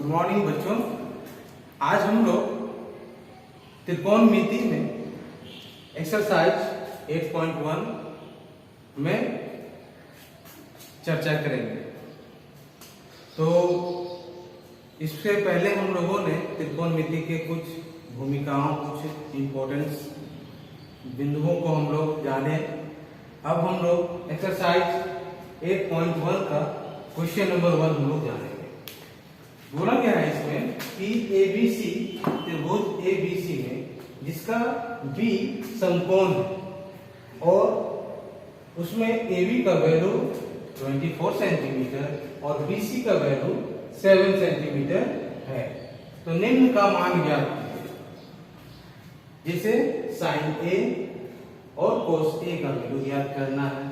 Good morning बच्चों। आज हम लोग त्रिकोणमिति में एक्सरसाइज 8.1 में चर्चा करेंगे। तो इससे पहले हम लोगों ने त्रिकोणमिति के कुछ भूमिकाओं, कुछ इम्पोर्टेंस बिंदुओं को हम लोग जाने। अब हम लोग एक्सरसाइज 8.1 का क्वेश्चन नंबर 1 हम लोग जानेंगे। बोला गया है इसमें कि एबीसी, त्रिभुज एबीसी में जिसका बी समकोण है और उसमें एबी का वैल्यू 24 सेंटीमीटर और बीसी का वैल्यू 7 सेंटीमीटर है, तो निम्न का मान ज्ञात कीजिए। जिसे साइन ए और कोस ए का वैल्यू ज्ञात करना है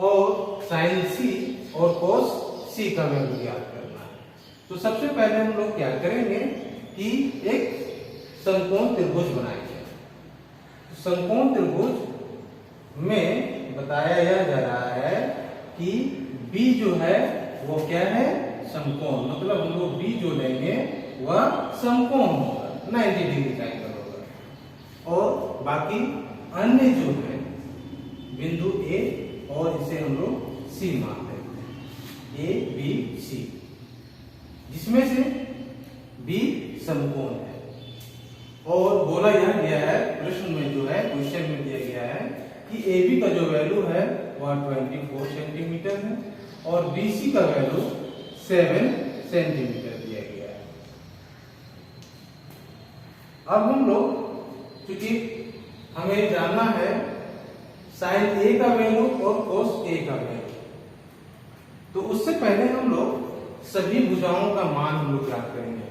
और साइन सी और कोस सी का वैल्यू ज्ञात करना है। तो सबसे पहले हम लोग क्या करेंगे कि एक समकोण त्रिभुज बनाएंगे। तो समकोण त्रिभुज में बताया यह जा रहा है कि बी जो है वो क्या है, समकोण। मतलब हम लोग बी जो लेंगे वह समकोण होगा, 90 डिग्री का एंगल होगा। और बाकी अन्य जो है बिंदु ए और इसे हम लोग सी मान लेते हैं, ए बी सी, जिसमें से बी समकोण है। और बोला यह गया है प्रश्न में, जो है क्वेश्चन में दिया गया है कि ए बी का जो वैल्यू है वह 24 सेंटीमीटर है और बी सी का वैल्यू 7 सेंटीमीटर दिया गया है। अब हम लोग, क्योंकि हमें जानना है साइन ए का वैल्यू और कोस ए का वैल्यू, तो उससे पहले हम लोग सभी भुजाओं का मान हम लोग ज्ञात करेंगे।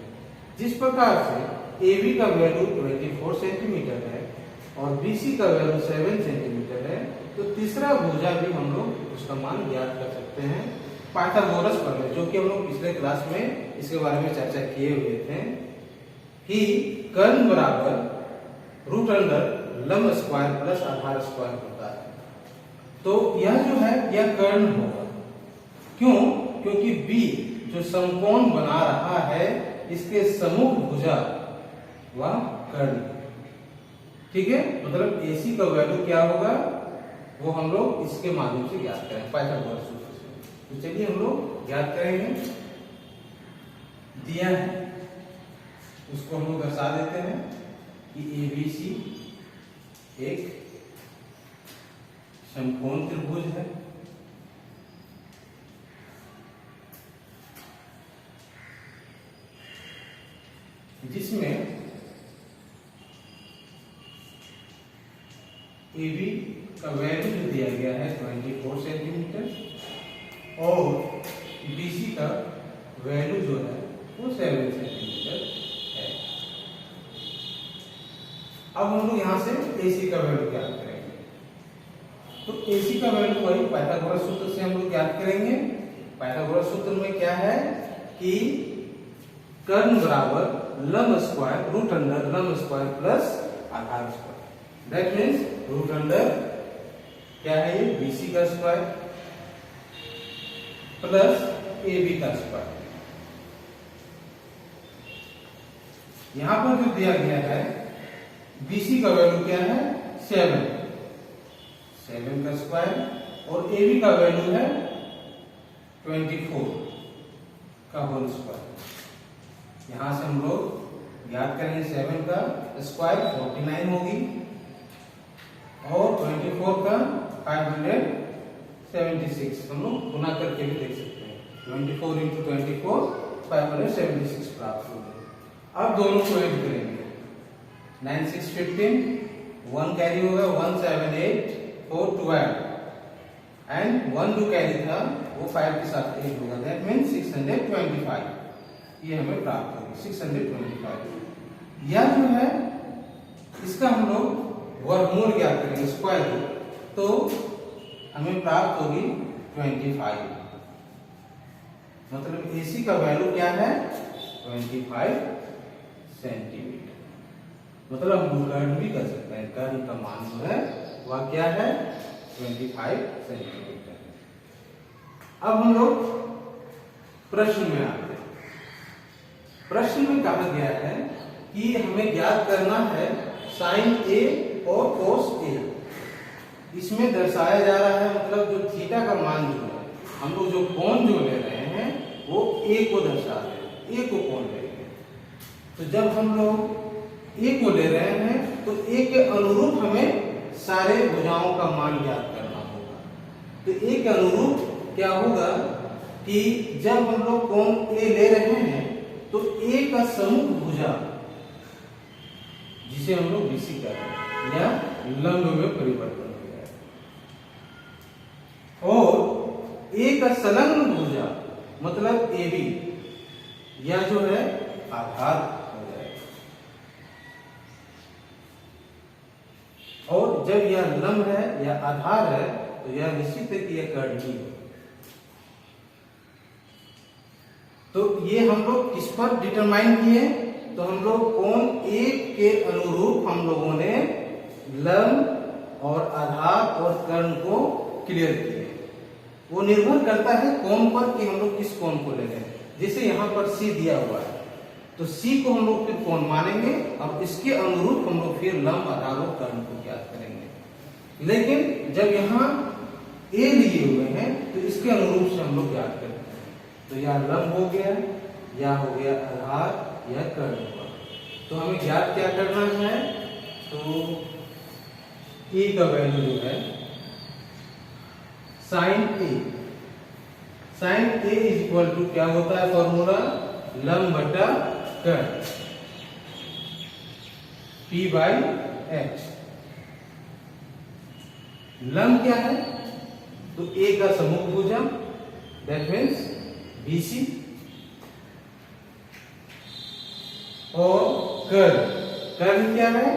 जिस प्रकार से ए बी का वैल्यू 24 सेंटीमीटर है और बी सी का वैल्यू 7 सेंटीमीटर है, तो तीसरा भुजा भी हम लोग उसका मान ज्ञात कर सकते हैं पाइथागोरस प्रमेय, जो कि हम लोग पिछले क्लास में इसके बारे में चर्चा किए हुए थे कि कर्ण बराबर रूट अंडर लंब स्क्वायर प्लस आधार स्क्वायर होता है। तो यह जो है यह कर्ण होगा। क्यों? क्योंकि बी जो समकोण बना रहा है इसके सम्मुख भुजा वह कर्ण, ठीक है। मतलब AC का वैल्यू क्या होगा वो हम लोग इसके माध्यम से ज्ञात करें, पाइथागोरस सूत्र से। तो चलिए हम लोग ज्ञात करेंगे। दिया है उसको हम लोग दर्शा देते हैं कि ABC एक समकोण त्रिभुज है जिसमें AB का वैल्यू जो दिया गया है 24 सेंटीमीटर और BC का वैल्यू जो है वो 7 सेंटीमीटर है। अब हम लोग यहां से AC का वैल्यू ज्ञात करेंगे। तो AC का वैल्यू वही पाइथागोरस सूत्र से हम लोग ज्ञात करेंगे। पाइथागोरस सूत्र में क्या है कि कर्ण बराबर लंब स्क्वायर रूट अंडर लंब स्क्वायर प्लस आधार square. That means root under क्या है ये BC का स्क्वायर प्लस AB का स्क्वायर। यहां पर जो दिया गया है BC का वैल्यू क्या है 7 का स्क्वायर और AB का वैल्यू है 24 का होल स्क्वायर। यहां से हम लोग ज्ञात करेंगे 7 का स्क्वायर 49 होगी और 24 का 576 हम लोग गुना करके भी देख सकते हैं। 24 into 24 576 प्राप्त होगी। अब दोनों को ऐड करेंगे। 9 6 15, 1 कैरी होगा 1 7 8 4 12 एंड 1 जो कैरी था वो 5 के साथ ऐड होगा। दैट मीन्स 625 ये हमें प्राप्त होगी 625। यह जो है इसका हम लोग वर्गमूल ज्ञात करेंगे, स्क्वायर रूट, तो हमें प्राप्त होगी 25। मतलब AC का वैल्यू क्या है 25 सेंटीमीटर। मतलब हम कर्ण भी कर सकते हैं, कर्ण का मान जो है वह क्या है 25 सेंटीमीटर। अब हम लोग प्रश्न में आते हैं। प्रश्न में कहा गया है कि हमें ज्ञात करना है साइन ए और कोस ए। इसमें दर्शाया जा रहा है मतलब जो थीटा का मान जो है, हम लोग जो कोण जो ले रहे हैं वो ए को दर्शा रहे हैं, ए को कोण ले रहे हैं। तो जब हम लोग ए को ले रहे हैं तो ए के अनुरूप हमें सारे भुजाओं का मान ज्ञात करना होगा। तो ए के अनुरूप क्या होगा कि जब हम लोग कोण ए ले रहे हैं तो ए का सम्मुख भुजा जिसे हम लोग बीसी कह रहे हैं या लंब में परिवर्तन हो गया है, और ए का संलग्न भुजा मतलब ए बी या जो है आधार हो जाएगा। और जब यह लंब है या आधार है तो यह निश्चित है कि यह कर्ण ही है। तो ये हम लोग किस पर डिटरमाइन किए? तो हम लोग कोण ए के अनुरूप हम लोगों ने लंब और आधार और कर्ण को क्लियर किए। वो निर्भर करता है कोण पर कि हम लोग किस कोण को ले रहे हैं। जैसे यहाँ पर सी दिया हुआ है तो सी को हम लोग फिर कोण मानेंगे, अब इसके अनुरूप हम लोग फिर लंब आधार और कर्ण को ज्ञात करेंगे। लेकिन जब यहाँ ए लिए हुए हैं तो इसके अनुरूप से हम लोग ज्ञात करेंगे। तो या लंब हो गया या हो गया आधार या कर्ण हुआ। तो हमें ज्ञात क्या करना है? तो ए का वैल्यू जो है sine A, sine A is equal to क्या होता है फॉर्मूला? लंब बटा कर्ण P बाई H। लंब क्या है? तो ए का सम्मुख भुजा दैट मीन्स BC, और कर्ण क्या है?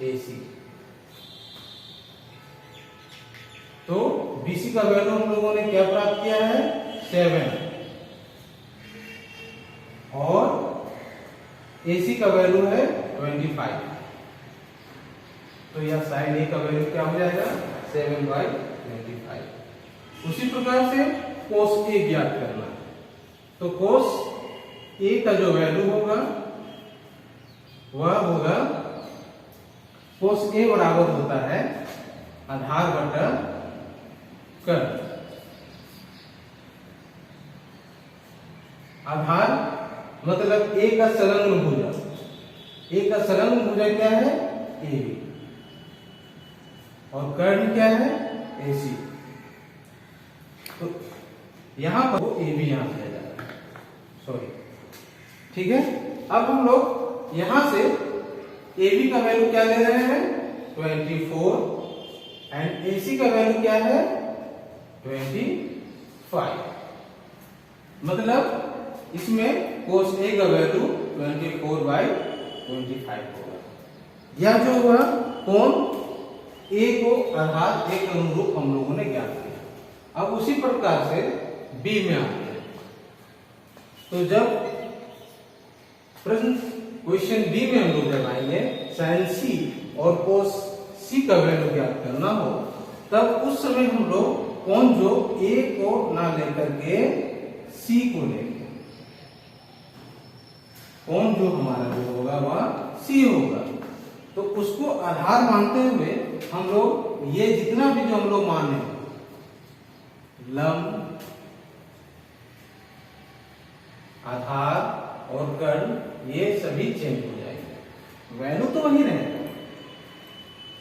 AC। तो BC का वैल्यू हम लोगों ने क्या प्राप्त किया है? 7, और AC का वैल्यू है 25। तो यह साइन ए का वैल्यू क्या हो जाएगा? 7/25। उसी प्रकार से कोस ए ज्ञात करना। तो कोस ए का जो वैल्यू होगा वह होगा, कोस ए बराबर होता है आधार बटा कर्ण। आधार मतलब ए का संलग्न भुजा, ए का संलग्न भुजा क्या है? ए बी, और कर्ण क्या है? AC। तो यहां पर वो ए बी यहां किया जा रहा है, सॉरी, ठीक है। अब हम लोग यहां से ए बी का वैल्यू क्या ले रहे हैं? 24, एंड AC का वैल्यू क्या है? 25। मतलब इसमें कोस ए का वैल्यू 24/25 होगा। यह जो हुआ कोण ए को आधार ए के अनुरूप हम लोगों ने ज्ञात किया। अब उसी प्रकार से बी में आते हैं। तो जब प्रश्न क्वेश्चन बी में हम लोग जब आएंगे साइन सी और कोस सी का वैल्यू ज्ञात करना हो, तब उस समय हम लोग कोण जो ए को ना लेकर के सी को लेंगे। कोण जो हमारा जो होगा वह सी होगा। तो उसको आधार मानते हुए हम लोग ये जितना भी जो हम लोग माने लंब, आधार और कर्ण ये सभी चेंज हो जाएंगे, वैल्यू तो वही रहेगा,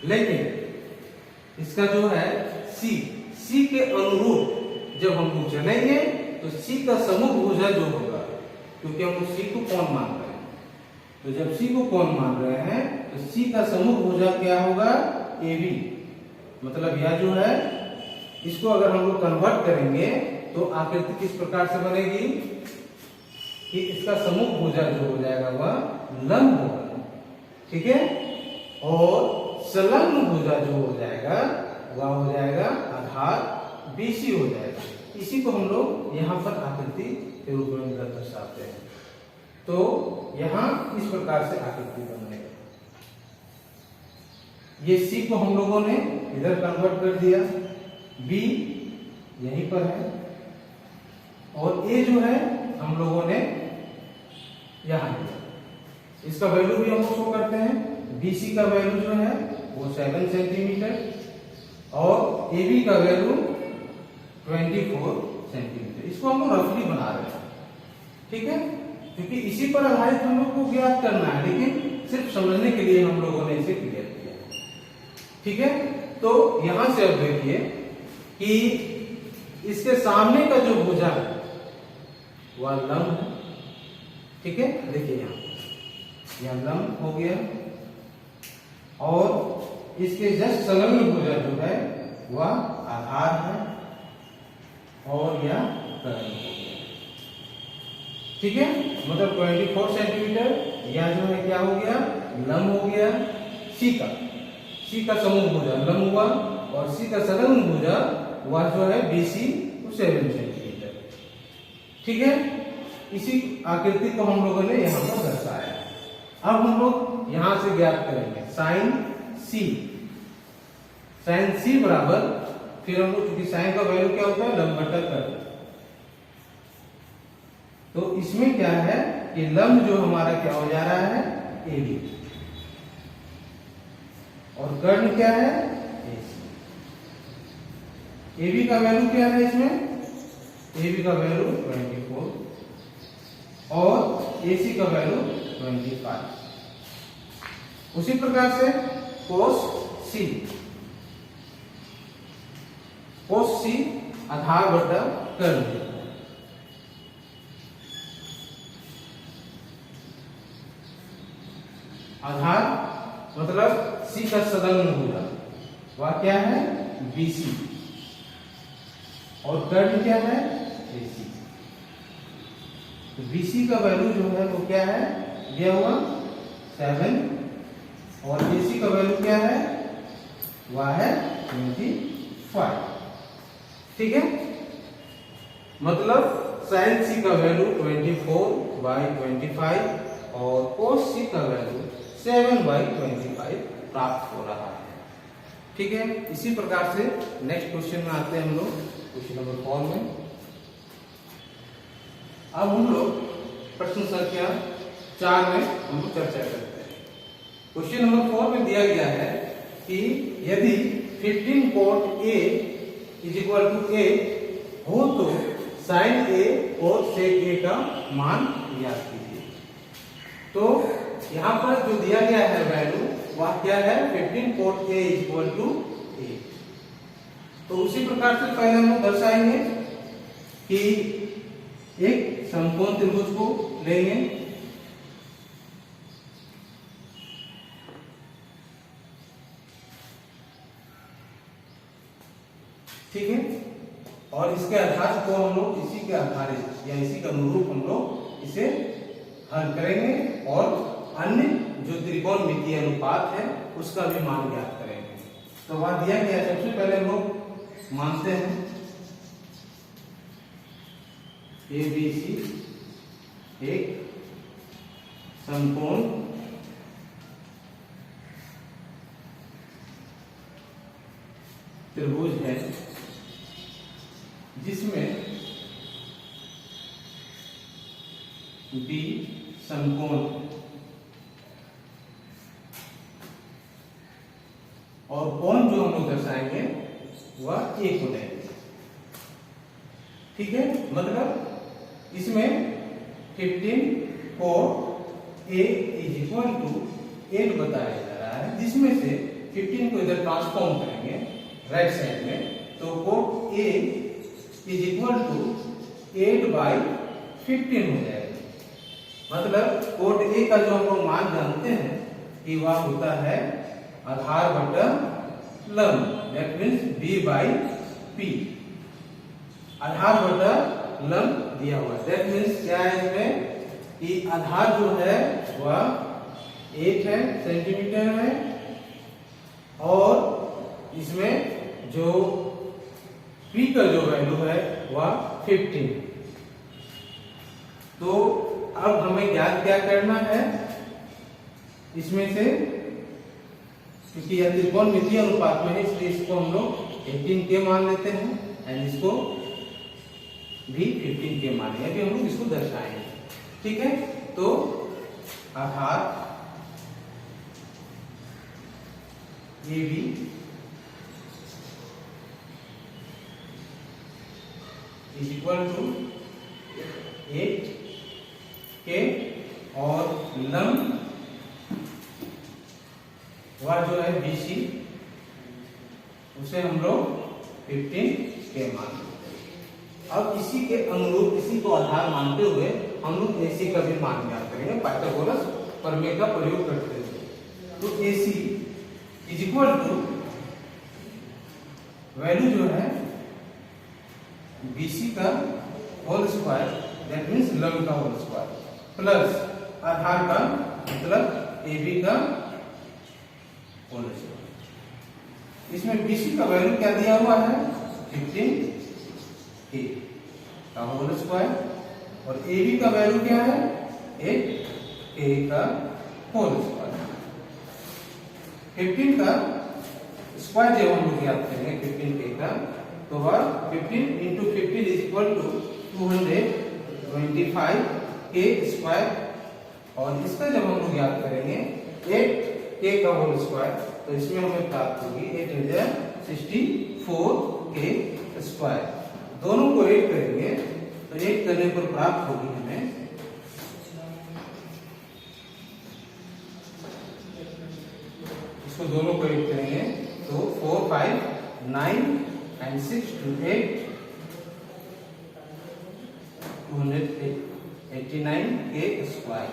लेकिन इसका जो है सी के अनुरूप जब हम लोग चलेंगे तो सी का सम्मुख भुजा जो होगा, क्योंकि हम लोग सी को कोण मान रहे हैं, तो जब सी को कोण मान रहे हैं तो सी का सम्मुख भुजा क्या होगा? AB। मतलब यह जो है इसको अगर हम लोग कन्वर्ट करेंगे तो आकृति किस प्रकार से बनेगी कि इसका सम्मुख भुजा जो हो जाएगा वह लंब होगा, ठीक है, और संलग्न भुजा जो हो जाएगा वह हो जाएगा आधार BC हो जाएगा। इसी को हम लोग यहाँ पर आकृति के रूप में दर्शाते हैं। तो यहाँ इस प्रकार से आकृति बनेगा। ये सी को हम लोगों ने इधर कन्वर्ट कर दिया, बी यहीं पर है, और ए जो है हम लोगों ने यहाँ इसका वैल्यू भी हम लोग शो करते हैं। BC का वैल्यू जो है वो 7 सेंटीमीटर और AB का वैल्यू 24 सेंटीमीटर। इसको हम लोग रफली बना रहे हैं, ठीक है, क्योंकि इसी पर आधारित हम लोग को ज्ञात करना है, लेकिन सिर्फ समझने के लिए हम लोगों ने इसे क्लियर किया, ठीक है। तो यहां से अब देखिए कि इसके सामने का जो भुजा है वह लंब है, ठीक है। देखिए यह लंब हो गया और इसके जस्ट संलग्न भुजा जो है वह आधार है और यह कर्ण हो गया, ठीक है। मतलब 24 सेंटीमीटर यह जो है क्या हो गया, लंब हो गया। सी का समूह भुजा लंब हुआ और सी का संलग्न भुजा वह जो है BC 7 सेंटीमीटर, ठीक है। इसी आकृति को हम लोगों ने यहाँ पर दर्शाया। अब हम लोग यहां से ज्ञात करेंगे साइन सी बराबर, फिर हम लोग क्योंकि साइन का वैल्यू क्या होता है, लंब बटा कर्ण, तो इसमें क्या है कि लंब जो हमारा क्या हो जा रहा है, AB, और कर्ण क्या है, AC। AB का वैल्यू क्या है इसमें, AB का वैल्यू 24 और AC का वैल्यू 25। उसी प्रकार से cos C आधार बटा कर्ण, आधार मतलब C का संलग्न भुजा वह क्या है, BC, और कर्ण क्या है, AC। तो BC का वैल्यू जो है वो क्या है, यह हुआ 7 और AC का वैल्यू क्या है, वह है 25, ठीक है। मतलब sin C का वैल्यू 24/25 और cos C का वैल्यू 7/25 प्राप्त हो रहा है, ठीक है। इसी प्रकार से नेक्स्ट क्वेश्चन में आते हैं हम लोग, क्वेश्चन नंबर 4 में। अब हम लोग प्रश्न संख्या 4 में हम लोग चर्चा करते हैं। क्वेश्चन नंबर 4 में दिया गया है कि यदि 15 cot A = A हो तो sin A और sec A का मान ज्ञात कीजिए। तो यहाँ पर जो दिया गया है वैल्यू वह क्या है, 15 cot A = A। तो उसी प्रकार से पहले हम दर्शाएंगे कि एक समकोण त्रिभुज को लेंगे, ठीक है, और इसके आधार को हम लोग इसी के आधारित या इसी के अनुरूप हम लोग इसे हल करेंगे और अन्य जो त्रिकोणमितीय अनुपात है उसका भी मान ज्ञात करेंगे। तो वहां दिया गया, सबसे पहले हम लोग मानते हैं ABC एक समकोण त्रिभुज है जिसमें B समकोण और कोण जो हम लोग दर्शाएंगे वह एक हो जाएंगे, ठीक है। मतलब इसमें 15 cot A = 8 बताया जा रहा है, जिसमें से 15 को इधर ट्रांसफॉर्म करेंगे राइट साइड में, तो cot A = 8/15 हो जाएगा। मतलब cot A का जो हम लोग मान जानते हैं कि वह होता है आधार बटा लंब, दैट मीन्स B/P, आधार बटा लंब दिया हुआ, दैट मीन्स क्या है इसमें कि आधार जो है वह 8 है सेंटीमीटर है और इसमें जो P का जो वैल्यू है वह 15। तो अब हमें ज्ञात क्या करना है इसमें से, क्योंकि यह त्रिकोणमितीय अनुपात में है इसलिए इसको हम लोग 18 के मान लेते हैं एंड इसको भी 15 के मान, अभी हम लोग इसको दर्शाएंगे, ठीक है। तो आधार AB is equal to 8K और लंब वह जो है BC उसे हम लोग 15K मान लेते हैं। अब इसी के अनुरूप इसी को आधार मानते हुए हम लोग AC का भी मान ज्ञात करेंगे पाइथागोरस प्रमेय का प्रयोग करते हुए। तो AC is equal to value जो है BC का होल स्क्वायर दैट मीन्स लंब का होल स्क्वायर प्लस आधार का मतलब AB का होल स्क्वायर। इसमें BC का वैल्यू क्या दिया हुआ है 15K का होल स्क्वायर और AB का वैल्यू क्या है 8K का होल स्क्वायर। 15 का स्क्वायर जब हम लोग याद करेंगे 15K का तो वह 15 into 15 is equal to 225K square और इसका जब हम लोग याद करेंगे 8K का होल स्क्वायर तो इसमें हमें प्राप्त होगी 864K स्क्वायर। दोनों को ऐड करेंगे तो ऐड करने पर प्राप्त होगी हमें इसको दोनों को ऐड करेंगे तो 4, 5, 9 and 6 to 8 289K square.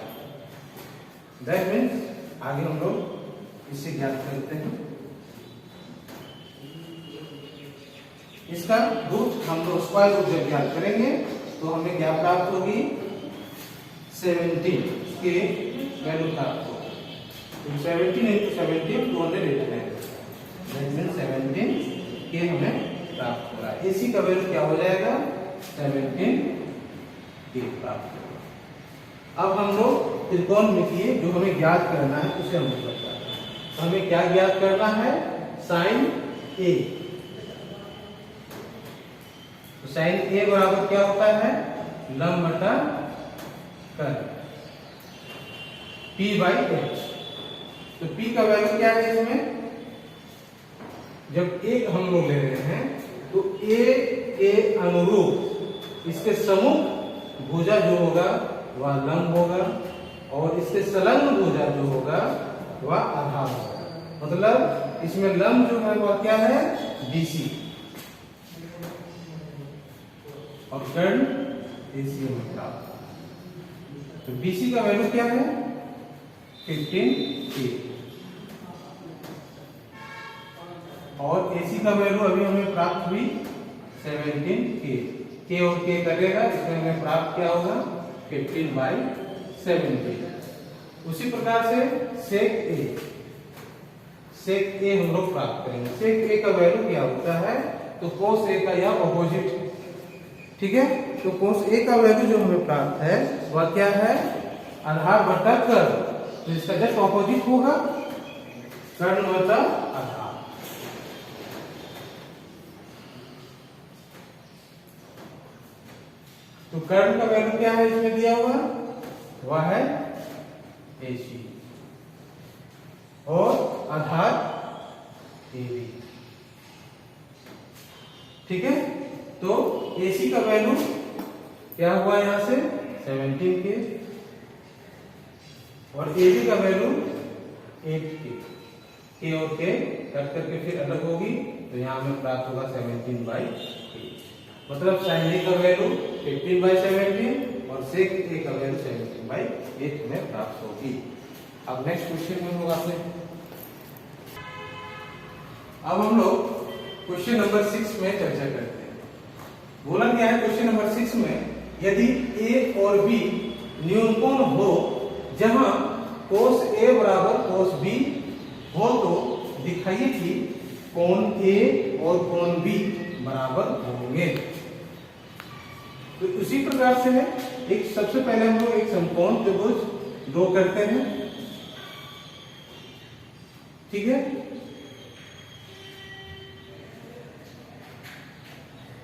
That means आगे हम लोग इसे ज्ञात करते हैं। इसका रूट हम लोग स्क्वायर रूट जब ज्ञात करेंगे तो हमें क्या प्राप्त होगी 17 के वैल्यू प्राप्त होगी। 17 into 17 289 दैट मीन्स 17 के हमें प्राप्त हो रहा है। AC का वैल्यू क्या हो जाएगा 17 के प्राप्त होगा। अब हम लोग त्रिकोणमितीय जो हमें ज्ञात करना है उसे हम लोग बताते हैं। तो हमें क्या ज्ञात करना है साइन A। तो साइन A बराबर क्या होता है लंब बटा कर्ण P/H। तो P का वैल्यू क्या है इसमें जब एक हम लोग ले रहे हैं तो A के अनुरूप इसके सम्मुख भुजा जो होगा वह लंब होगा और इसके संलग्न भुजा जो होगा वह आधार होगा। मतलब इसमें लंब जो है वह क्या है BC और कर्ण AC में प्राप्त। तो BC का वैल्यू क्या है 15K और AC का वैल्यू अभी हमें प्राप्त हुई 17K। K और K करेगा इसमें हमें प्राप्त क्या होगा 15/17। उसी प्रकार से sec A हम लोग प्राप्त करेंगे। sec A का वैल्यू क्या होता है तो cos A का यह ऑपोजिट। ठीक है तो cos A का वैल्यू जो हमें प्राप्त है वह क्या है आधार बटा कर्ण। तो इसका जस्ट ऑपोजिट होगा कर्ण बटा आधार। तो कर्ण का वैल्यू क्या है इसमें दिया हुआ वह है AC और आधार AB। ठीक है तो AC का वैल्यू क्या हुआ यहां से 17K और AB का वैल्यू 8K। K और K कट करके फिर अलग होगी तो यहां हमें प्राप्त होगा 17/8। मतलब sin A का वैल्यू 15/17 और sec A का वैल्यू 17/8 हमें प्राप्त होगी। अब नेक्स्ट क्वेश्चन में होगा आपने अब हम लोग क्वेश्चन नंबर 6 में चर्चा करते हैं। बोला क्या है क्वेश्चन नंबर 6 में यदि A और B न्यूनकोण हो जहां cos A बराबर cos B हो तो दिखाइए कि कोण A और कोण B बराबर होंगे। तो उसी प्रकार से है एक सबसे पहले हम लोग एक समकोण त्रिभुज ड्रॉ करते हैं। ठीक है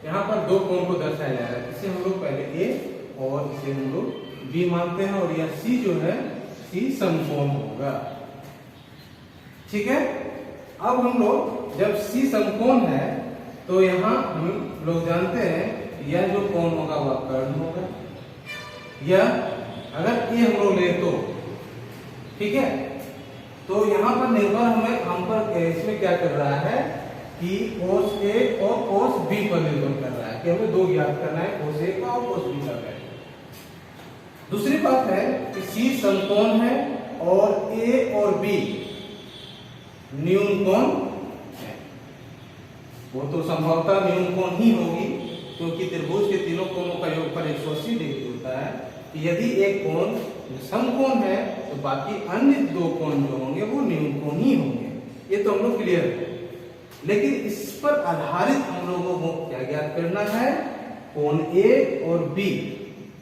यहां पर दो कोण को दर्शाया जा रहा है। इसे हम लोग पहले A और इसे हम लोग बी मानते हैं और यह सी जो है सी समकोण होगा। ठीक है, अब हम लोग जब सी समकोण है तो यहाँ हम लोग जानते हैं यह जो कोण होगा वह कर्ण होगा, या अगर ये हम लोग ले तो ठीक है। तो यहाँ पर निर्भर हम पर इसमें क्या कर रहा है कि कोस ए और कोस बी पर निर्भर कर रहा है कि हमें दो ज्ञात करना है, कोस ए का और कोस बी का वैल्यू। दूसरी बात है कि सी समकोण है और ए और बी न्यून कोण है, वो तो संभवतः न्यून कोण ही होगी क्योंकि त्रिभुज के तीनों कोणों का योगफल 180 डिग्री होता है। यदि एक कोण समकोण है तो बाकी अन्य दो कोण जो होंगे वो न्यून कोण ही होंगे, ये तो हम लोग क्लियर है। लेकिन इस पर आधारित हम लोगों को क्या ज्ञात करना है, कोण ए और बी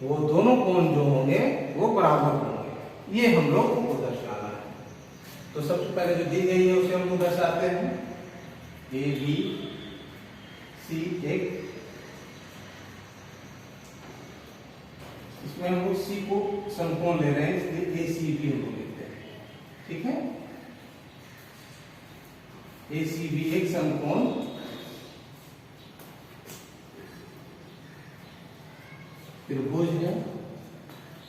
वो दोनों कोण जो होंगे वो बराबर होंगे, ये हम लोग को दर्शाना है। तो सबसे पहले जो दी गई है उसे हम लोग दर्शाते हैं, ए बी सी एक, इसमें हम लोग सी को समकोण ले रहे हैं इसलिए ए सी बी हम लोग लेते हैं। ठीक है, ए सी बी एक समकोण त्रिभुज है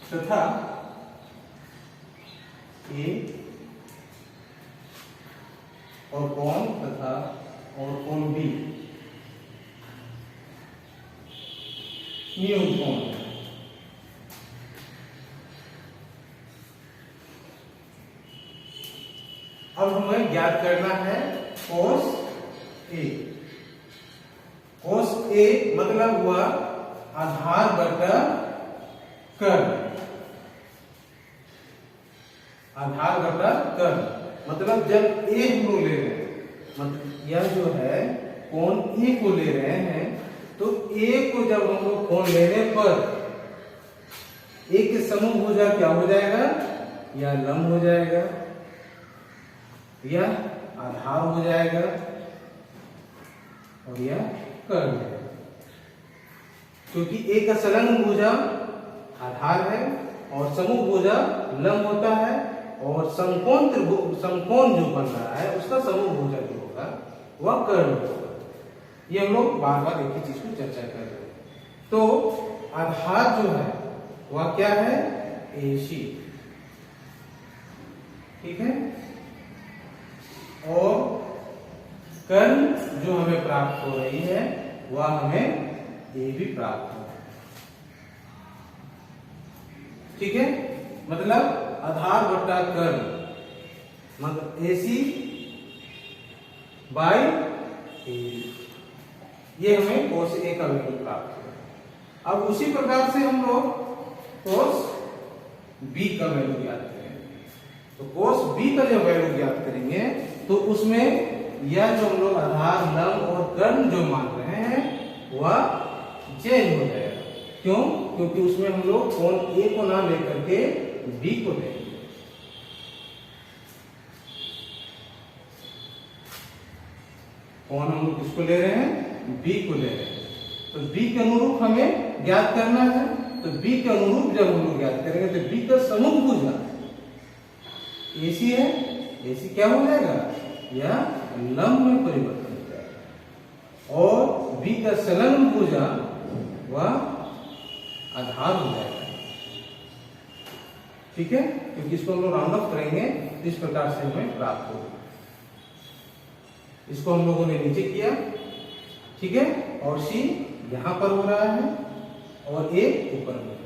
तथा ए और कोण तथा और कोण बी न्यून कोण है। अब हमें ज्ञात करना है कोस ए। कोस ए मतलब हुआ आधार बटा कर्ण, आधार बटा कर्ण मतलब जब ए हम लोग ले रहे हैं, मतलब यह जो है कोण ए को ले रहे हैं तो ए को जब हम लोग कोण लेने पर ए के समूह भुजा क्या हो जाएगा, या लंब हो जाएगा या आधार हो जाएगा और यह कर्ण है, क्योंकि ए का संलग्न भुजा आधार है और समूह भुजा लंब होता है और समकोण जो बन रहा है उसका समूह भुजा जो होगा वह कर्ण होगा। ये हम लोग बार बार एक ही चीज को चर्चा कर रहे हैं। तो आधार जो है वह क्या है, AC, ठीक है, और कर्ण जो हमें प्राप्त हो रही है वह हमें AB प्राप्त हो, ठीक है, मतलब आधार बटा कर्ण मतलब AC बाई AB, ये हमें कोस ए का वैल्यू प्राप्त हो। अब उसी प्रकार से हम लोग कोस बी का वैल्यू ज्ञात करेंगे। तो कोस बी का जब वैल्यू ज्ञात करेंगे तो उसमें यह जो हम लोग आधार लंब और कर्ण जो मान रहे हैं वह चेंज हो जाएगा। क्यों? क्योंकि उसमें हम लोग कोण ए को ना लेकर के बी को लेंगे। कोण हम लोग किसको ले रहे हैं, बी को ले रहे हैं। तो बी के अनुरूप हमें ज्ञात करना है। तो बी के अनुरूप जब हम लोग ज्ञात करेंगे तो बी का समूह भुजा AC है, AC क्या हो जाएगा, या लंब में परिवर्तन हो जाएगा और बी का संलग्न भुजा वह आधार हो जाएगा, ठीक है, क्योंकि इसको हम लोग राउंड ऑफ करेंगे इस प्रकार से हमें प्राप्त होगा। इसको हम लोगों ने नीचे किया, ठीक है, और C यहां पर हो रहा है और A ऊपर में।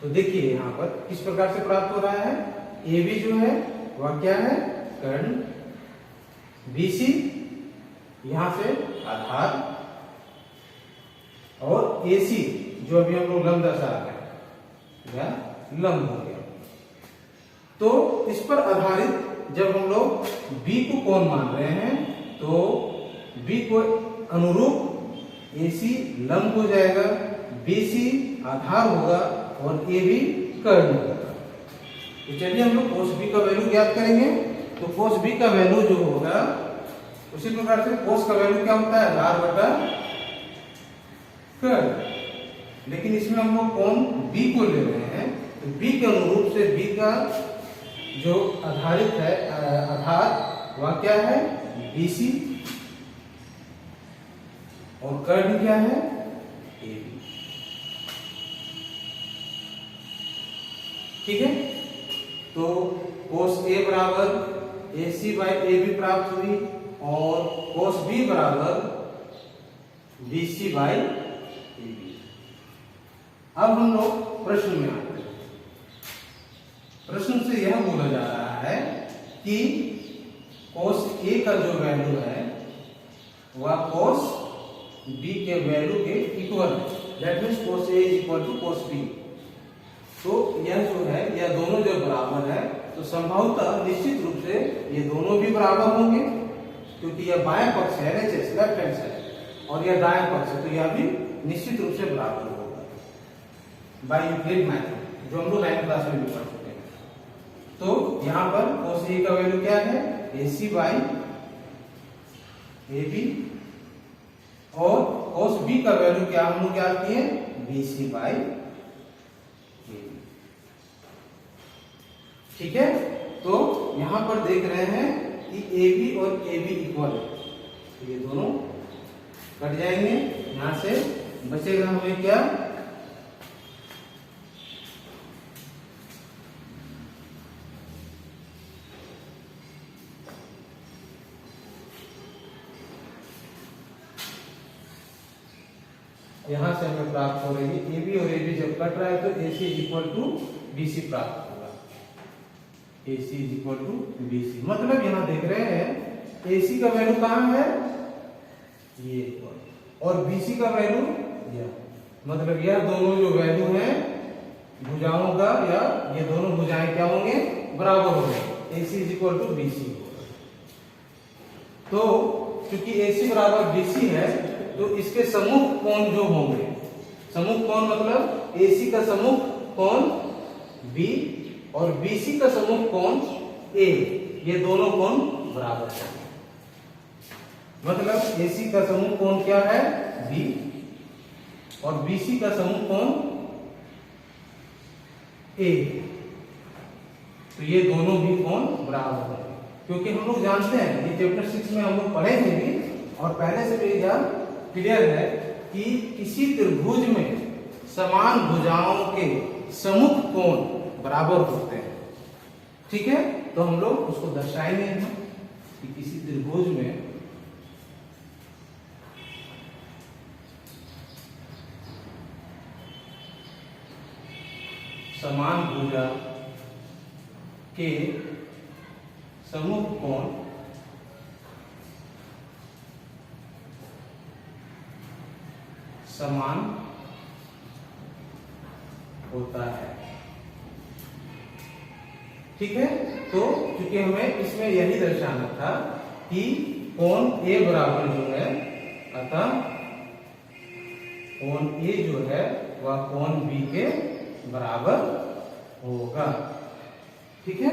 तो देखिए यहां पर किस प्रकार से प्राप्त हो रहा है, AB जो है वह क्या है, कर्ण, BC यहां से आधार और AC जो अभी हम लोग लंब दर्शा रहे हैं या लंब हो गया। तो इस पर आधारित जब हम लोग B को कोण मान रहे हैं तो B को अनुरूप AC लंब हो जाएगा, BC आधार होगा और AB कर्ण होगा। तो चलिए हम लोग कोस B का वैल्यू ज्ञात करेंगे। तो कोस B का वैल्यू जो होगा उसी प्रकार से कोस का वैल्यू क्या होता है, आधार बटा कर्ण, लेकिन इसमें हम लोग कोण B को ले रहे हैं का जो आधारित है आधार वह क्या है BC और कर्ण क्या है AB। ठीक है, तो cos A बराबर AC बाई AB प्राप्त हुई और cos B बराबर BC बाई AB। अब हम लोग प्रश्न में आते हैं। प्रश्न से यह बोला जा रहा है कि cos A का जो वैल्यू है वह cos B के वैल्यू के इक्वल है। That means cos A is equal to cos B। तो यह जो है यह दोनों जो बराबर है तो संभवतः निश्चित रूप से ये दोनों भी बराबर होंगे, क्योंकि यह बाएं पक्ष है LHS लेफ्ट हैंड साइड और यह दाएं पक्ष है, तो यह भी निश्चित रूप से बराबर होगा बाय यूक्लिड मेथड जो हम लोग 9th क्लास में भी पढ़ चुके हैं। तो यहाँ पर cos A का वैल्यू क्या है AC बाई AB और cos B का वैल्यू क्या हम लोग क्या किए BC बाई AB। ठीक है, तो यहां पर देख रहे हैं कि AB और AB इक्वल है, तो ये दोनों कट जाएंगे। यहां से बचेगा हमें क्या यहां से हमें प्राप्त हो रही है AB और AB जब कट रहा है तो AC is equal to BC प्राप्त होगा। AC is equal to BC मतलब यहां देख रहे हैं AC का वैल्यू कहां है ये और BC का वैल्यू यह, मतलब यह दोनों जो वैल्यू है भुजाओं का या ये दोनों भुजाएं क्या होंगे बराबर होंगे। AC is equal to BC। तो क्योंकि AC बराबर BC है तो इसके सम्मुख कोण जो होंगे, सम्मुख कोण मतलब AC का सम्मुख कोण B और BC का सम्मुख कोण A, ये दोनों कोण बराबर हैं। मतलब AC का सम्मुख कोण क्या है B और BC का सम्मुख कोण A, तो ये दोनों भी कोण बराबर हैं। क्योंकि हम लोग जानते हैं ये चैप्टर 6 में हम लोग पढ़े थे भी और पहले से भी यह क्लियर है कि किसी त्रिभुज में समान भुजाओं के सम्मुख कोण बराबर होते हैं। ठीक है, तो हम लोग उसको दर्शाएंगे कि किसी त्रिभुज में समान भुजा के सम्मुख कोण समान होता है। ठीक है, तो क्योंकि हमें इसमें यही दर्शाना था कि कोण A बराबर जो है अतः कोण A जो है वह कोण B के बराबर होगा। ठीक है।